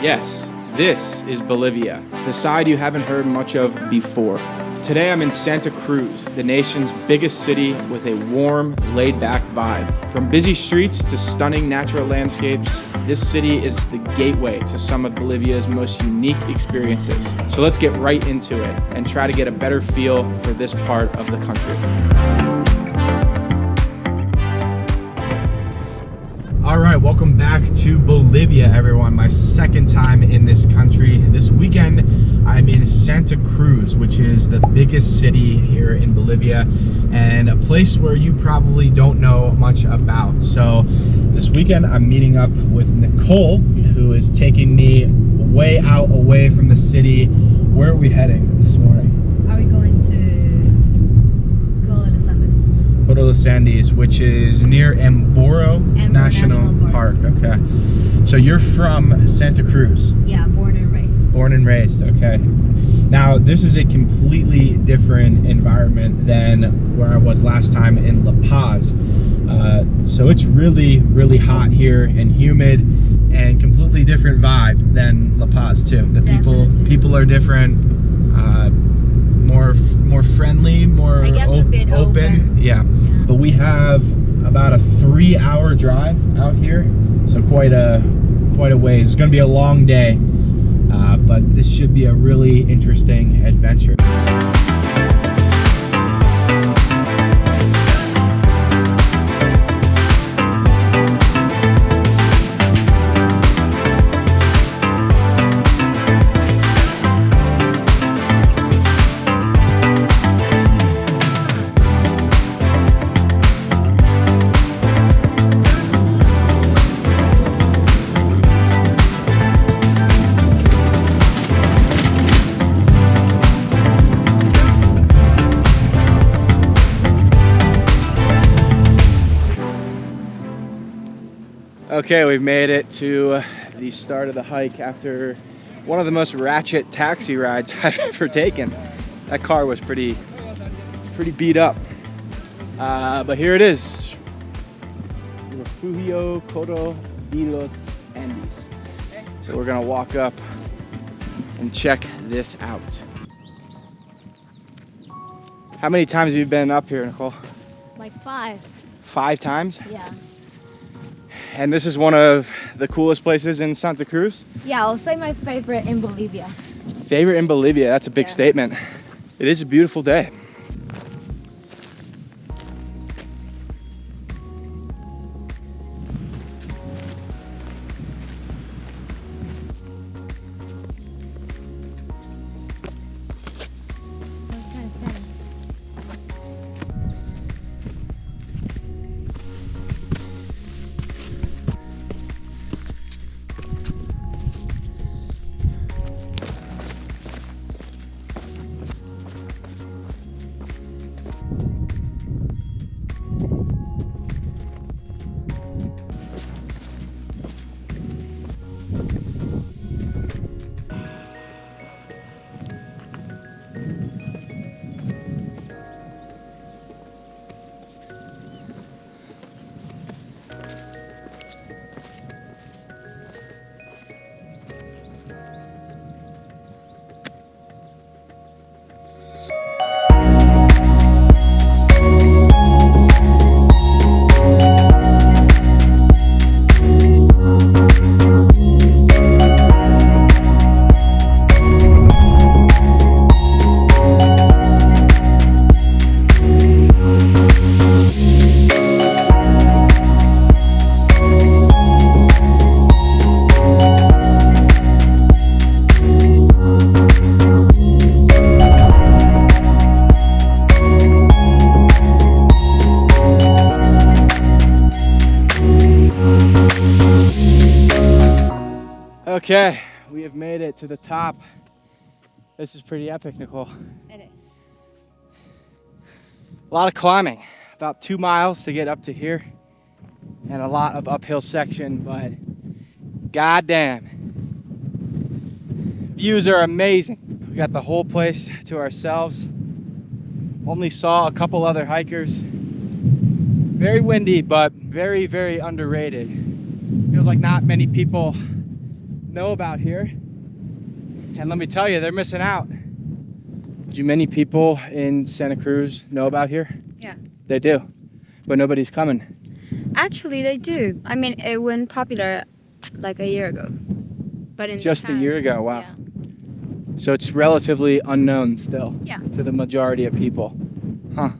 Yes, this is Bolivia, the side you haven't heard much of before. Today I'm in Santa Cruz, the nation's biggest city with a warm, laid-back vibe. From busy streets to stunning natural landscapes, this city is the gateway to some of Bolivia's most unique experiences. So let's get right into it and try to get a better feel for this part of the country. All right, welcome back to Bolivia, everyone. My second time in this country. This weekend, I'm in Santa Cruz, which is the biggest city here in Bolivia and a place where you probably don't know much about. So this weekend, I'm meeting up with Nicole, who is taking me way out away from the city. Where are we heading this morning? Are we going to Codo, which is near Emboro National Park. Okay. So you're from Santa Cruz? Yeah, born and raised. Born and raised, okay. Now, this is a completely different environment than where I was last time in La Paz. So it's really, really hot here and humid and completely different vibe than La Paz too. The people are different. More friendly, more I guess a bit open. Yeah. But we have about a 3-hour drive out here, so quite a ways. It's going to be a long day, but this should be a really interesting adventure. Okay, we've made it to the start of the hike after one of the most ratchet taxi rides I've ever taken. That car was pretty beat up. But here it is. Refugio Codo de los Andes. So we're gonna walk up and check this out. How many times have you been up here, Nicole? Like 5. 5 times? Yeah. And this is one of the coolest places in Santa Cruz? Yeah, I'll say my favorite in Bolivia. Favorite in Bolivia, that's a big statement. It is a beautiful day. That's kind of nice. Okay, we have made it to the top. This is pretty epic, Nicole. It is. A lot of climbing, about 2 miles to get up to here, and a lot of uphill section, but goddamn, views are amazing. We got the whole place to ourselves. Only saw a couple other hikers. Very windy, but very, very underrated. Feels like not many people know about here. And let me tell you, they're missing out. Do many people in Santa Cruz know about here? Yeah. They do, but nobody's coming. Actually, they do. I mean, it went popular like a year ago. But in Just the a year past, ago, wow. Yeah. So it's relatively unknown still Yeah. to the majority of people. Huh.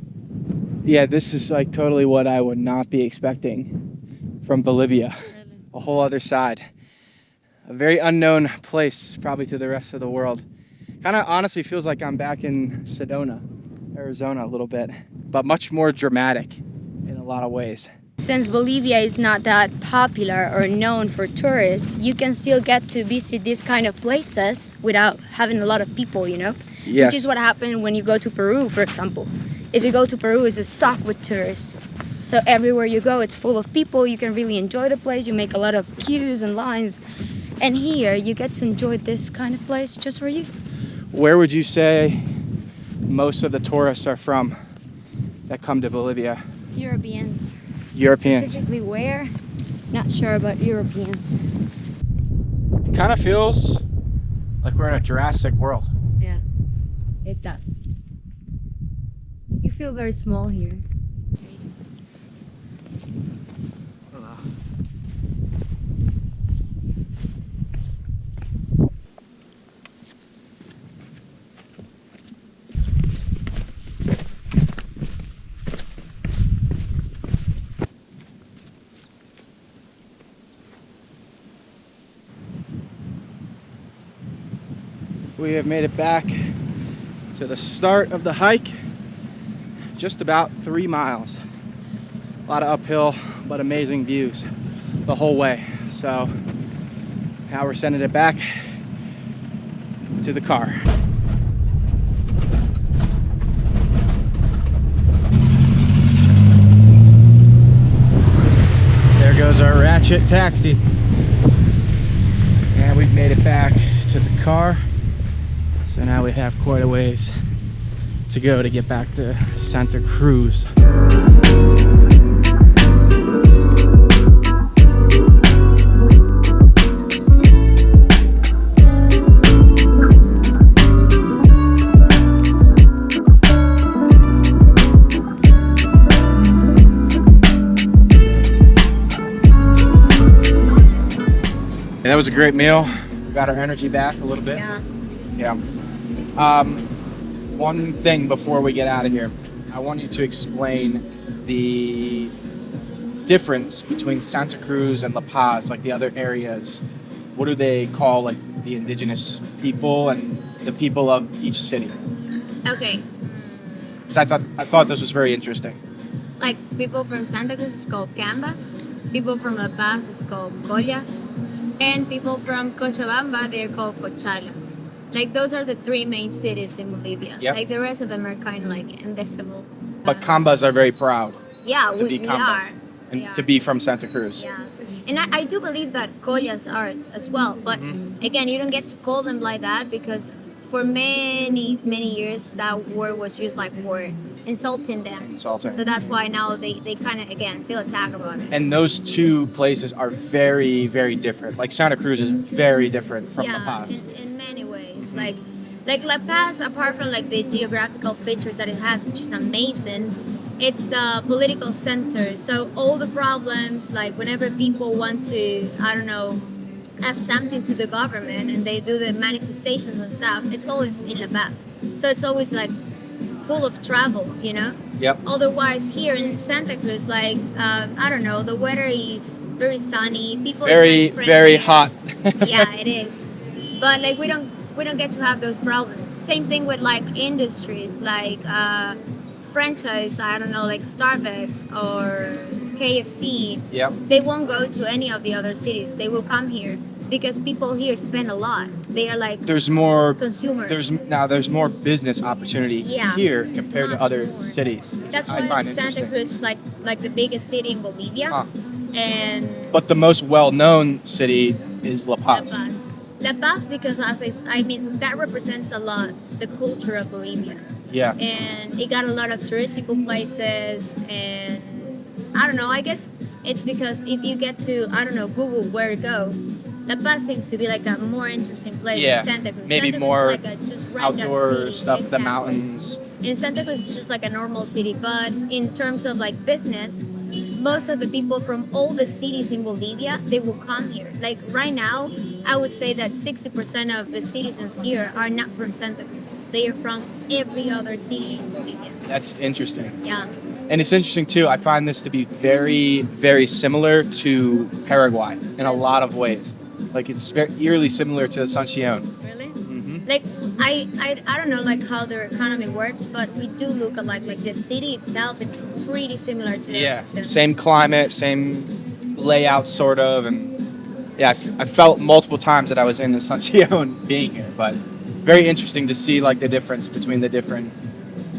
Yeah, this is like totally what I would not be expecting from Bolivia. Really? A whole other side. A very unknown place, probably to the rest of the world. Kind of honestly feels like I'm back in Sedona, Arizona a little bit, but much more dramatic in a lot of ways. Since Bolivia is not that popular or known for tourists, you can still get to visit these kind of places without having a lot of people, you know? Yes. Which is what happened when you go to Peru, for example. If you go to Peru, it's stuck with tourists. So everywhere you go, it's full of people. You can really enjoy the place. You make a lot of queues and lines. And here, you get to enjoy this kind of place just for you. Where would you say most of the tourists are from that come to Bolivia? Europeans. Europeans. Specifically where? Not sure, but Europeans. It kind of feels like we're in a Jurassic World. Yeah, it does. You feel very small here. We have made it back to the start of the hike, just about 3 miles. A lot of uphill, but amazing views the whole way. So now we're sending it back to the car. There goes our ratchet taxi. And we've made it back to the car. So now we have quite a ways to go to get back to Santa Cruz. And that was a great meal. We got our energy back a little bit. Yeah. Yeah. One thing before we get out of here, I want you to explain the difference between Santa Cruz and La Paz, like the other areas. What do they call like the indigenous people and the people of each city? Okay. Because I thought this was very interesting. Like people from Santa Cruz is called Cambas. People from La Paz is called Collas. And people from Cochabamba, they're called Cochalas. Like those are the 3 main cities in Bolivia. Yep. Like the rest of them are kind of like invisible. But Cambas are very proud Yeah, to be we Cambas are. and We to are. be from Santa Cruz. Yes. And I do believe that Collas are as well. But again, you don't get to call them like that because for many, many years that word was used like for insulting them. Insulting. So that's why now they kind of, again, feel attacked about it. And those 2 places are very, very different. Like Santa Cruz is very different from La Paz. In many ways. Like La Paz, apart from like the geographical features that it has, which is amazing, it's the political center. So all the problems, like whenever people want to, I don't know, ask something to the government and they do the manifestations and stuff, it's always in La Paz. So it's always like full of trouble, you know? Yep. Otherwise, here in Santa Cruz, like, I don't know, the weather is very sunny. People Very, is, like, very friendly. hot. Yeah, it is. But like we don't get to have those problems. Same thing with like industries, like franchise. I don't know, like Starbucks or KFC. Yep. They won't go to any of the other cities. They will come here because people here spend a lot. They are like There's more consumers. There's more business opportunity Yeah. here compared to Much other more. cities. That's I why find Santa interesting. Cruz is like the biggest city in Bolivia. Huh. And But the most well-known city is La La Paz. Paz. La Paz, because I mean that represents a lot the culture of Bolivia, Yeah. and it got a lot of touristical places, and I don't know. I guess it's because if you get to Google where to go, La Paz seems to be like a more interesting place Yeah, than Santa Cruz. maybe Santa Cruz more is like a just random outdoor city. stuff, the Exactly. mountains. In Santa Cruz, it's just like a normal city, but in terms of like business, most of the people from all the cities in Bolivia, they will come here. Like right now, I would say that 60% of the citizens here are not from Santa Cruz. They are from every other city in Bolivia. That's interesting. Yeah. And it's interesting too. I find this to be very, very similar to Paraguay in a lot of ways. Like it's very eerily similar to Asuncion. Really? Mm-hmm. Like I don't know like how their economy works, but we do look alike. Like the city itself, it's pretty similar to Yeah, Asunción. same climate, same layout, sort of, and yeah, I felt multiple times that I was in Asuncion being here. But very interesting to see like the difference between the different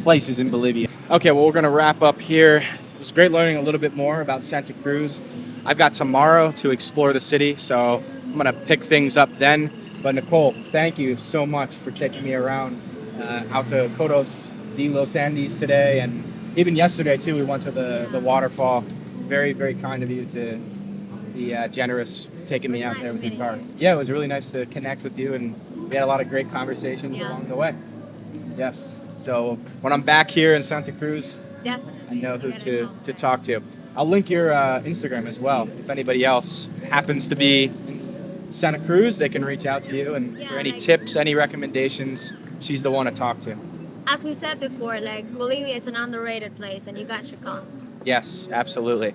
places in Bolivia. Okay, well, we're gonna wrap up here. It was great learning a little bit more about Santa Cruz. I've got tomorrow to explore the city, so I'm gonna pick things up then. But Nicole, thank you so much for taking me around out to Codos de los Andes today, and even yesterday too. We went to the waterfall. Very, very kind of you to be generous taking me It was out nice there with your meeting car. you. Yeah, it was really nice to connect with you, and we had a lot of great conversations Yeah. along the way. Yes. So when I'm back here in Santa Cruz, Definitely. I know who You gotta to come. talk to. I'll link your Instagram as well. If anybody else happens to be in Santa Cruz, they can reach out to you. And Yeah, for any like- tips, any recommendations, she's the one to talk to. As we said before, like Bolivia is an underrated place, and you guys should come. Yes, absolutely.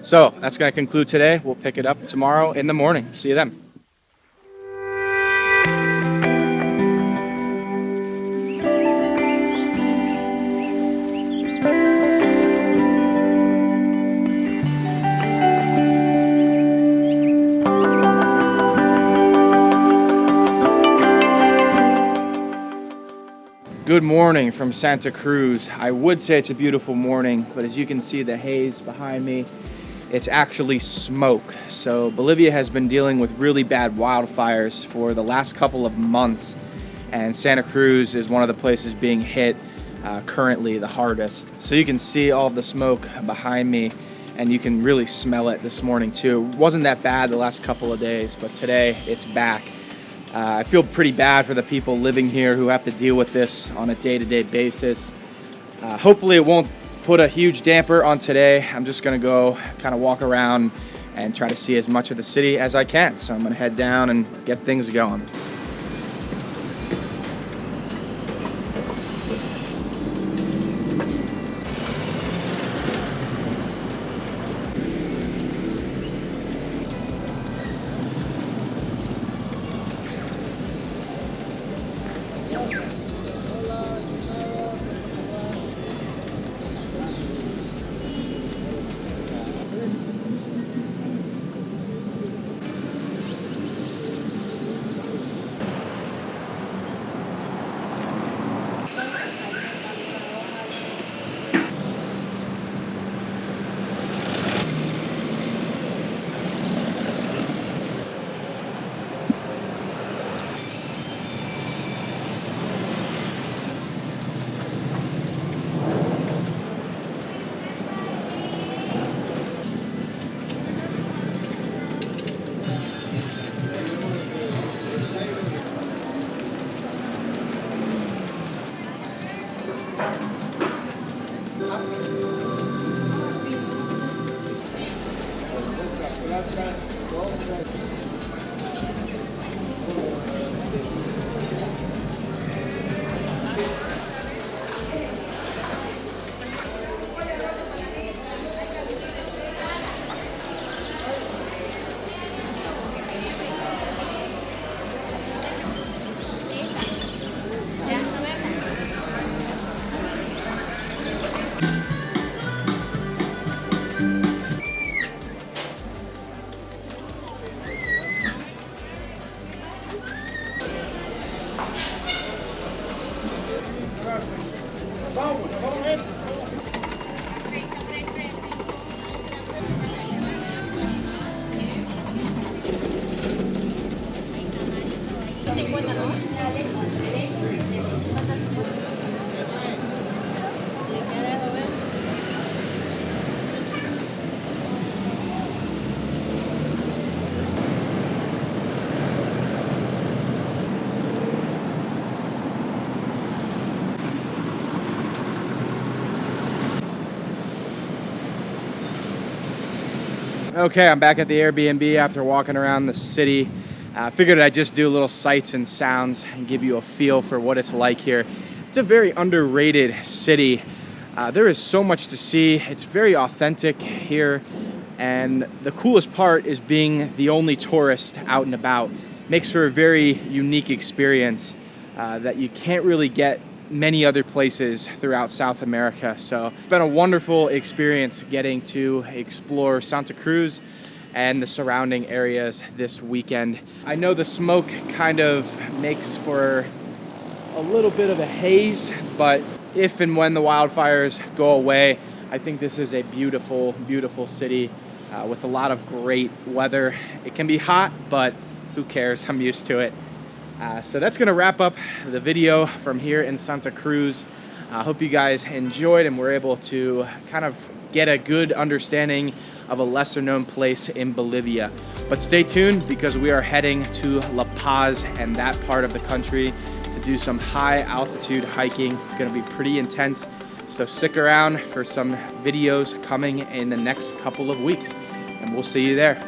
So that's going to conclude today. We'll pick it up tomorrow in the morning. See you then. Good morning from Santa Cruz. I would say it's a beautiful morning, but as you can see the haze behind me, it's actually smoke. So Bolivia has been dealing with really bad wildfires for the last couple of months, and Santa Cruz is one of the places being hit currently the hardest. So you can see all of the smoke behind me, and you can really smell it this morning too. It wasn't that bad the last couple of days, but today it's back. I feel pretty bad for the people living here who have to deal with this on a day-to-day basis. Hopefully it won't put a huge damper on today. I'm just gonna go kind of walk around and try to see as much of the city as I can. So I'm gonna head down and get things going. Okay, I'm back at the Airbnb after walking around the city. Figured I'd just do little sights and sounds and give you a feel for what it's like here. It's a very underrated city. There is so much to see. It's very authentic here. And the coolest part is being the only tourist out and about. Makes for a very unique experience that you can't really get many other places throughout South America. So it's been a wonderful experience getting to explore Santa Cruz and the surrounding areas this weekend. I know the smoke kind of makes for a little bit of a haze, but if and when the wildfires go away, I think this is a beautiful, beautiful city with a lot of great weather. It can be hot, but who cares? I'm used to it. So that's gonna wrap up the video from here in Santa Cruz. I hope you guys enjoyed and were able to kind of get a good understanding of a lesser known place in Bolivia. But stay tuned because we are heading to La Paz and that part of the country to do some high altitude hiking. It's gonna be pretty intense. So stick around for some videos coming in the next couple of weeks and we'll see you there.